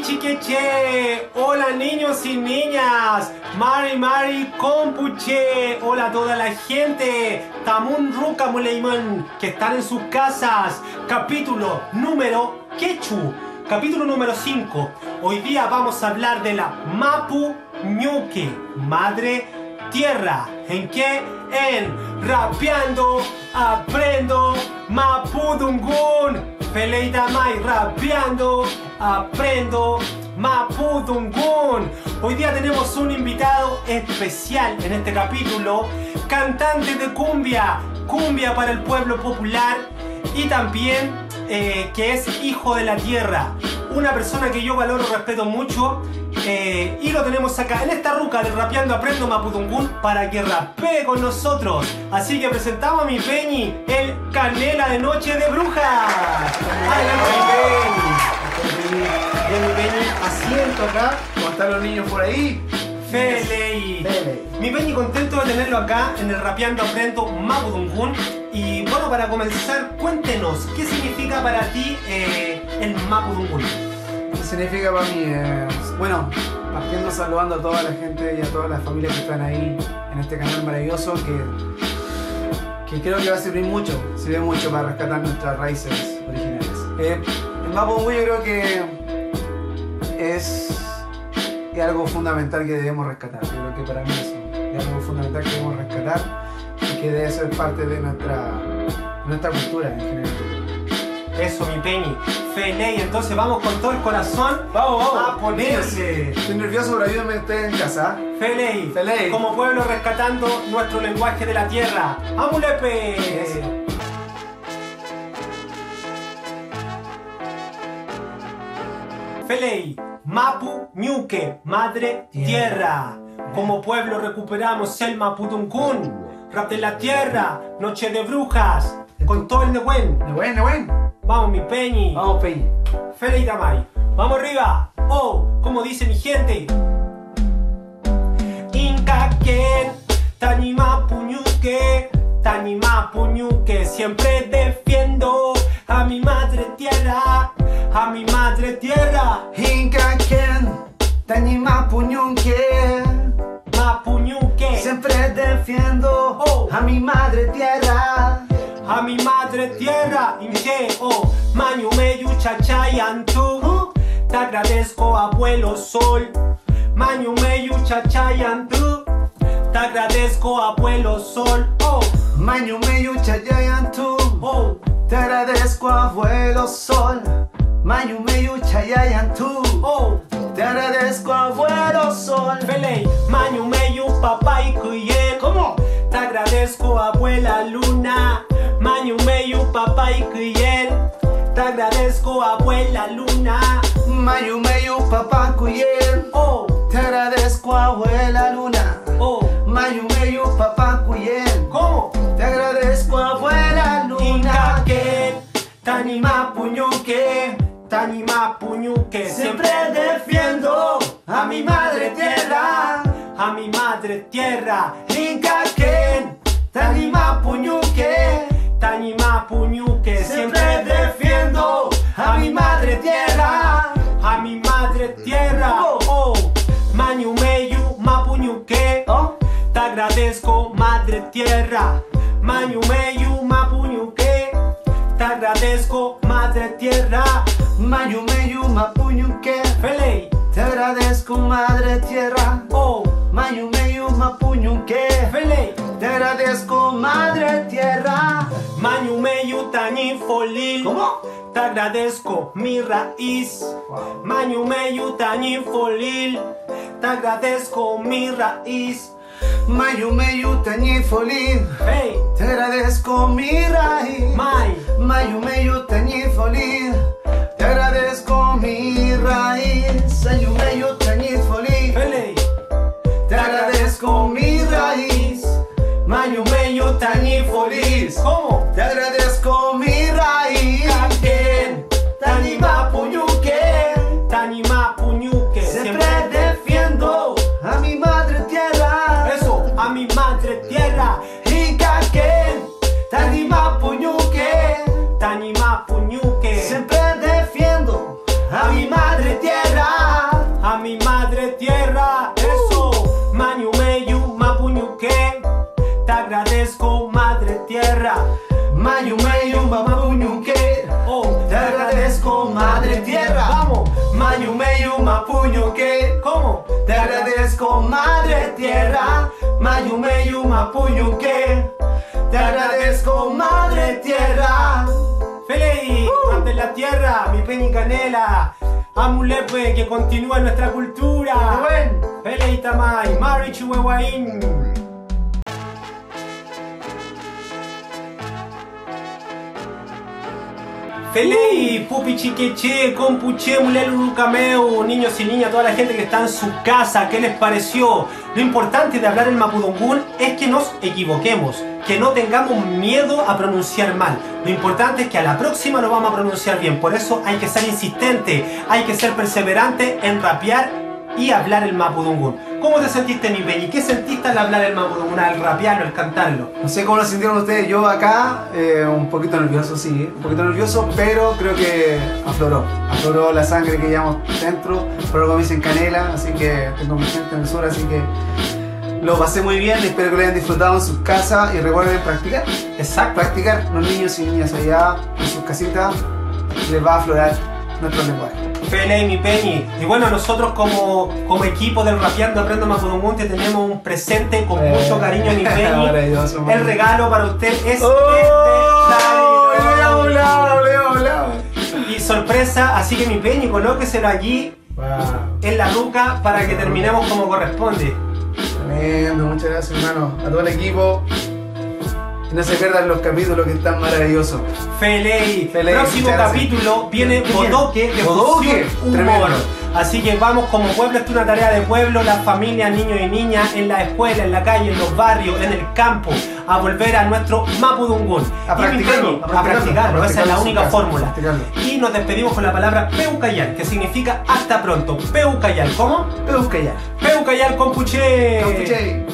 Chiquiche, hola niños y niñas, Mari Compuche, hola a toda la gente, Tamun Ruka Muleiman, que están en sus casas, capítulo número Quechu, capítulo número 5. Hoy día vamos a hablar de la Mapu Ñuque, Madre Tierra. ¿En qué? En Rapeando Aprendo Mapudungun. Feleida Mai, rapeando, aprendo, Mapudungun. Hoy día tenemos un invitado especial en este capítulo, cantante de cumbia, cumbia para el pueblo popular y también que es hijo de la tierra. Una persona que yo valoro, respeto mucho y lo tenemos acá en esta ruca de Rapeando Aprendo Mapudungun para que rapee con nosotros. Así que presentamos a mi Peñi, el Canela de Noche de Brujas. ¡Adelante, mi Peñi! Bien, mi Peñi, asiento acá. ¿Cómo están los niños por ahí? Feliz. Mi Peñi, contento de tenerlo acá en el Rapeando Aprendo Mapudungun. Y bueno, para comenzar, cuéntenos, ¿qué significa para ti el Mapudungun? ¿Qué significa para mí? Bueno, partiendo saludando a toda la gente y a todas las familias que están ahí en este canal maravilloso que creo que va a servir mucho, sirve mucho para rescatar nuestras raíces originales. El Mapudungun yo creo que es algo fundamental que debemos rescatar. Yo creo que para mí es algo fundamental que debemos rescatar y que debe ser parte de nuestra cultura en general. Eso, mi Peñi. Feley, entonces vamos con todo el corazón. Vamos. A ponerse. Estoy nervioso, pero ayúdenme ustedes en casa. Feley, como pueblo rescatando nuestro lenguaje de la tierra. ¡Amulepe! Feley, Mapu Ñuque, Madre Tierra. Como pueblo recuperamos el Mapudungun. Rap de la tierra, noche de brujas. Con todo el Nehuen. Nehuen. Vamos, mi Peñi. Vamos, Peñi. Feliz Damay. Vamos arriba. Oh, como dice mi gente. Inca Ken, Tanima Puñuque, Tanima Puñuque. Siempre defiendo a mi madre tierra, a mi madre tierra. Inca Ken, Tanima Puñuque, Mapuñuque. Siempre defiendo a mi madre tierra. A mi madre tierra, Inge, oh, Mañumeyu Chachayantu. Te agradezco, abuelo sol. Mañumeyu Chachayantu. Te agradezco, abuelo sol, oh. Mañumeyu Chachayantu. Oh. Te agradezco, abuelo sol. Mañumeyu Chachayantu. Oh. Te agradezco, abuelo sol. Feley, Mañumeyu papá y cuyen. ¿Cómo? Te agradezco, abuela luna. Mañumeyu papá y cuyen. Te agradezco, abuela luna. Mañumeyu papá cuyen. Oh. Te agradezco, abuela luna. Oh. Mañumeyu papá cuyen. ¿Cómo? Te agradezco, abuela luna. Incaquén, Tanima Puñuque, Tanima Puñuque. Siempre defiendo a mi madre tierra, a mi madre tierra. Incaquén, Tanima Puñuque, Tanima Puñuque. Siempre defiendo a mi madre tierra, a mi madre tierra. Oh, Mañumeyu Mapuñuque. ¿Oh? Te agradezco, madre tierra. Mañumeyu Mapuñuque. Te agradezco, madre tierra. Mañumeyu Mapuñuque. Feley. Te agradezco, madre tierra. Oh. Mañumeyu Mapuñuque. Feley. Te agradezco, madre tierra. Mañumeyu Tañifolil. ¿Cómo? Te agradezco, mi raíz. Wow. Mañumeyu Tañifolil. Te agradezco, mi raíz. Mañumeyu Tañifolil. Hey. Te agradezco, mi raíz. Mañumeyu Tañifolil. Te agradezco, mi raíz. Mañumeyu Tañifolil. Feley. Te agradezco, mi raíz. Mañumeyu Tañifolil. ¿Cómo? Te agradezco, mi raíz. Incaquén, Tanima Puñuque, Tanima Puñuque. Siempre defiendo a mi madre tierra. Eso, a mi madre tierra. Incaquén, Tanima Puñuque, Tanima Puñuque. siempre defiendo a mi madre tierra. tierra. Mayumeyu mapuñuque, Oh, te agradezco madre tierra. vamos. Mayumeyu mapuñuque, ¿Cómo? te agradezco madre tierra. Mayumeyu mapuñuque, te agradezco madre tierra. Feliz, ante la tierra, mi peña y canela. Amulepe, que continúa nuestra cultura. Buen. Feliz Tamay, Mari Chihuahuaín. Feliz, Pupi Chiqueche, Compuche, Mulelu Rucameu, niños y niñas, toda la gente que está en su casa, ¿qué les pareció? Lo importante de hablar el mapudungún es que nos equivoquemos, que no tengamos miedo a pronunciar mal. Lo importante es que a la próxima lo vamos a pronunciar bien, por eso hay que ser insistente, hay que ser perseverante en rapear y hablar el mapudungún. ¿Cómo te sentiste, mi Peñi? ¿Qué sentiste al hablar el mapudungún, al rapearlo, al cantarlo? No sé cómo lo sintieron ustedes, yo acá un poquito nervioso, sí, un poquito nervioso, pero creo que afloró la sangre que llevamos dentro, por algo me dicen canela, así que tengo mi gente en el sur, así que lo pasé muy bien, espero que lo hayan disfrutado en sus casas y recuerden practicar. Exacto. Practicar, los niños y niñas allá en sus casitas, les va a aflorar nuestro lenguaje. Feliz, mi Peñi. Y bueno, nosotros como equipo del Rapeando Aprendo Mapudungún te tenemos un presente con mucho cariño, mi Peñi. Maravilloso, El regalo para usted es y sorpresa, así que mi Peñi, colóqueselo allí en la nuca para que terminemos como corresponde. Tremendo, muchas gracias, hermano. A todo el equipo. Y no se pierdan los capítulos que están maravillosos. Feliz. Feliz, Próximo muchas gracias. capítulo viene Bien. Bodoque de Bodoque, fusión tremendo. humor. Así que vamos como pueblo, esto es una tarea de pueblo, las familias, niños y niñas, en la escuela, en la calle, en los barrios, en el campo, a volver a nuestro mapudungún. A Y mi practicarlo, Peñi, a practicarlo, esa es la en su única casa, fórmula. practicarlo. Y nos despedimos con la palabra Peucayal, que significa hasta pronto. Peucayal, ¿cómo? Euskaya. Peucayal, compuche. Compuche.